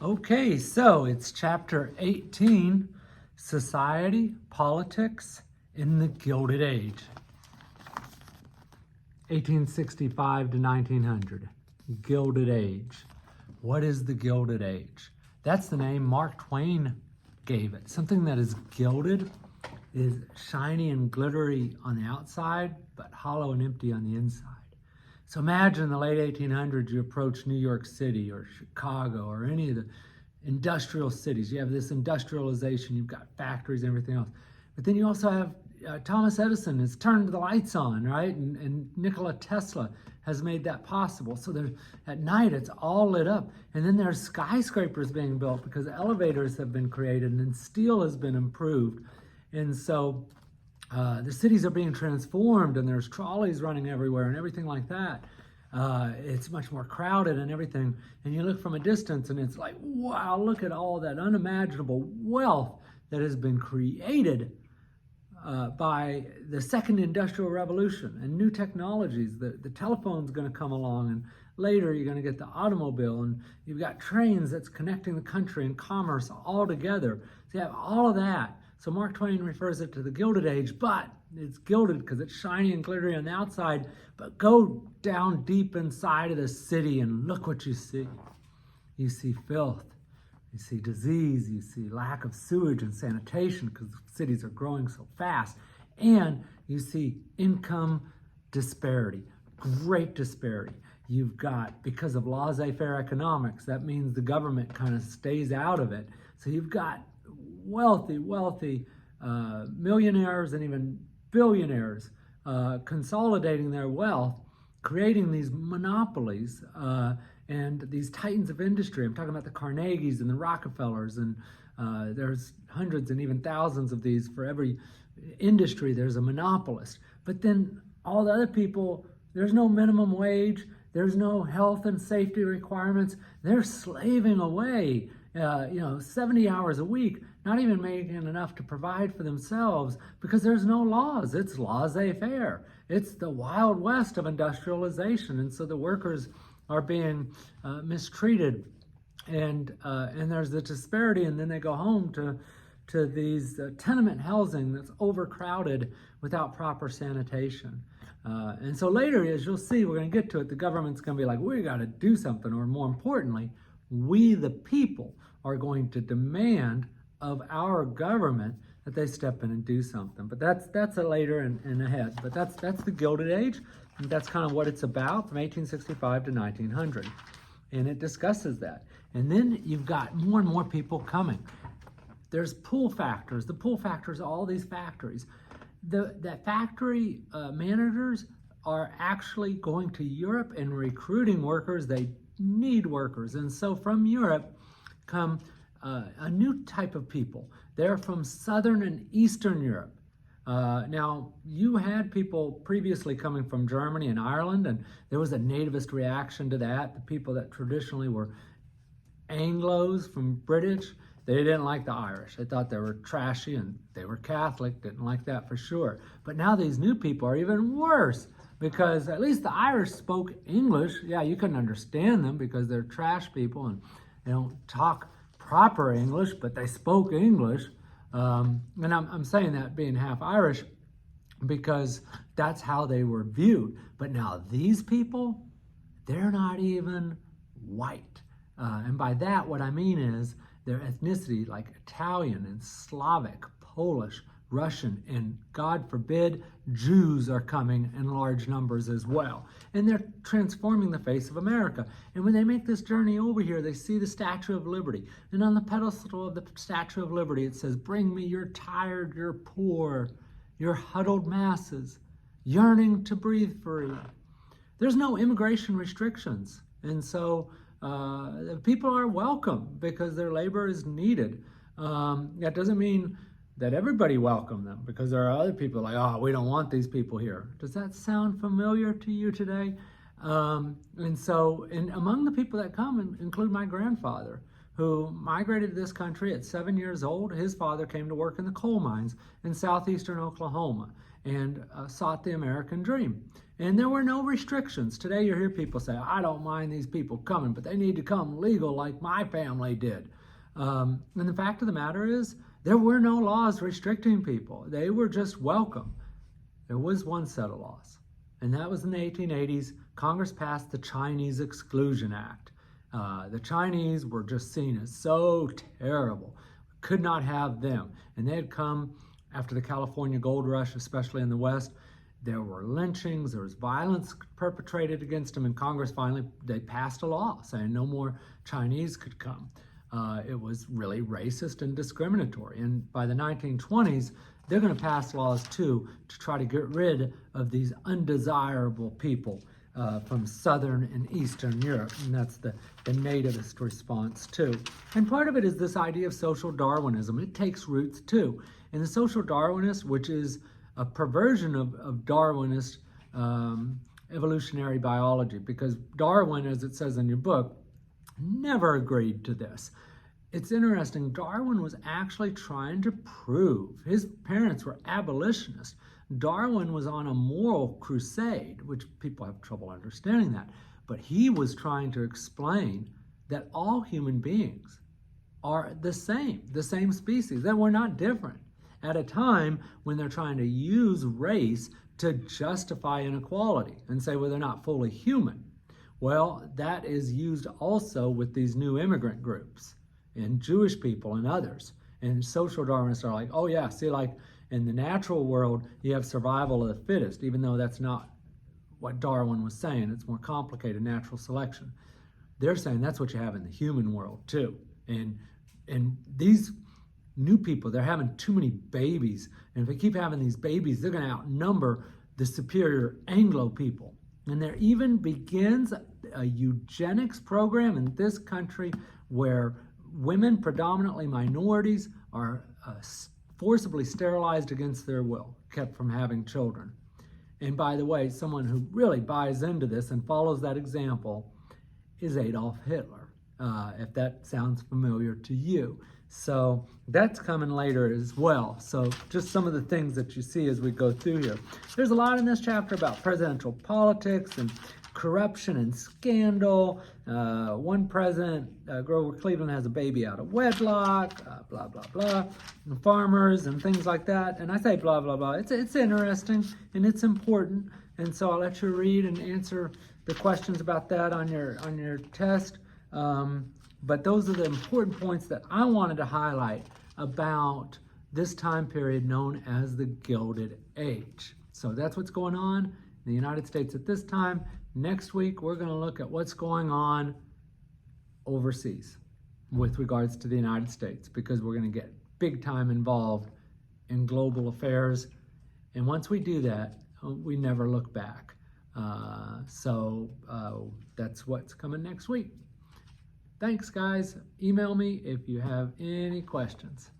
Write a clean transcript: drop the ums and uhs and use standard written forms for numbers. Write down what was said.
Okay, so it's chapter 18, Society, Politics in the Gilded Age, 1865 to 1900. Gilded Age. What is the Gilded Age? That's the name Mark Twain gave it. Something that is gilded is shiny and glittery on the outside, but hollow and empty on the inside. So imagine in the late 1800s, you approach New York City or Chicago or any of the industrial cities. You have this industrialization, you've got factories and everything else. But then you also have Thomas Edison has turned the lights on, right? And Nikola Tesla has made that possible. So at night, it's all lit up. And then there's skyscrapers being built because elevators have been created and steel has been improved. And so the cities are being transformed and there's trolleys running everywhere and everything like that. It's much more crowded and everything. And you look from a distance and it's like, wow, look at all that unimaginable wealth that has been created by the second industrial revolution and new technologies. The telephone's going to come along, and later you're going to get the automobile, and you've got trains that's connecting the country and commerce all together. So you have all of that. So Mark Twain refers it to the Gilded Age, but it's gilded because it's shiny and glittery on the outside, but go down deep inside of the city and look what you see. You see filth. You see disease, you see lack of sewage and sanitation because cities are growing so fast. And you see income disparity, great disparity. You've got, because of laissez-faire economics, that means the government kind of stays out of it. So you've got wealthy millionaires and even billionaires consolidating their wealth, creating these monopolies, and these titans of industry. I'm talking about the Carnegies and the Rockefellers, and there's hundreds and even thousands of these. For every industry, there's a monopolist. But then all the other people, there's no minimum wage, there's no health and safety requirements. They're slaving away, 70 hours a week, not even making enough to provide for themselves because there's no laws. It's laissez-faire. It's the Wild West of industrialization. And so the workers are being mistreated, and there's the disparity, and then they go home to these tenement housing that's overcrowded without proper sanitation. And so later, as you'll see, we're going to get to it, the government's going to be like, we got to do something, or more importantly, we the people are going to demand of our government that they step in and do something. But that's a later and ahead. But that's the Gilded Age. And that's kind of what it's about from 1865 to 1900. And it discusses that. And then you've got more and more people coming. There's pull factors. The pull factors are all these factories. The factory managers are actually going to Europe and recruiting workers. They need workers. And so from Europe come a new type of people. They're from Southern and Eastern Europe. Now, you had people previously coming from Germany and Ireland, and there was a nativist reaction to that. The people that traditionally were Anglos from British, they didn't like the Irish. They thought they were trashy and they were Catholic, didn't like that for sure. But now these new people are even worse because at least the Irish spoke English. Yeah, you couldn't understand them because they're trash people and they don't talk proper English, but they spoke English. And I'm saying that being half Irish because that's how they were viewed. But now these people, they're not even white. And by that, what I mean is their ethnicity, like Italian and Slavic, Polish, Russian, and God forbid, Jews are coming in large numbers as well. And they're transforming the face of America. And when they make this journey over here, they see the Statue of Liberty. And on the pedestal of the Statue of Liberty, it says, "Bring me your tired, your poor, your huddled masses, yearning to breathe free." There's no immigration restrictions. And so people are welcome because their labor is needed. That doesn't mean that everybody welcome them because there are other people like, oh, we don't want these people here. Does that sound familiar to you today? And among the people that come include my grandfather, who migrated to this country at 7 years old. His father came to work in the coal mines in southeastern Oklahoma and sought the American dream. And there were no restrictions. Today you hear people say, I don't mind these people coming, but they need to come legal like my family did. And the fact of the matter is, there were no laws restricting people. They were just welcome. There was one set of laws, and that was in the 1880s. Congress passed the Chinese Exclusion Act. The Chinese were just seen as so terrible. Could not have them. And they had come after the California Gold Rush, especially in the West. There were lynchings, there was violence perpetrated against them, and Congress finally, they passed a law saying no more Chinese could come. It was really racist and discriminatory. And by the 1920s, they're going to pass laws too to try to get rid of these undesirable people from Southern and Eastern Europe. And that's the nativist response too. And part of it is this idea of social Darwinism. It takes roots too. And the social Darwinist, which is a perversion of Darwinist evolutionary biology, because Darwin, as it says in your book, never agreed to this. It's interesting, Darwin was actually trying to prove, his parents were abolitionists. Darwin was on a moral crusade, which people have trouble understanding that, but he was trying to explain that all human beings are the same species, that we're not different, at a time when they're trying to use race to justify inequality and say, well, they're not fully human. Well, that is used also with these new immigrant groups and Jewish people and others. And social Darwinists are like, oh yeah, see, like in the natural world, you have survival of the fittest, even though that's not what Darwin was saying. It's more complicated, natural selection. They're saying that's what you have in the human world too. And these new people, they're having too many babies. And if they keep having these babies, they're going to outnumber the superior Anglo people. And there even begins a eugenics program in this country where women, predominantly minorities, are forcibly sterilized against their will, kept from having children. And by the way, someone who really buys into this and follows that example is Adolf Hitler, if that sounds familiar to you. So that's coming later as well. So just some of the things that you see as we go through here. There's a lot in this chapter about presidential politics and corruption and scandal. One president, Grover Cleveland, has a baby out of wedlock, blah, blah, blah, and farmers and things like that. And I say blah, blah, blah. It's interesting and it's important. And so I'll let you read and answer the questions about that on your test. But those are the important points that I wanted to highlight about this time period known as the Gilded Age. So that's what's going on in the United States at this time. Next week, we're going to look at what's going on overseas with regards to the United States, because we're going to get big time involved in global affairs. And once we do that, we never look back. So that's what's coming next week. Thanks, guys. Email me if you have any questions.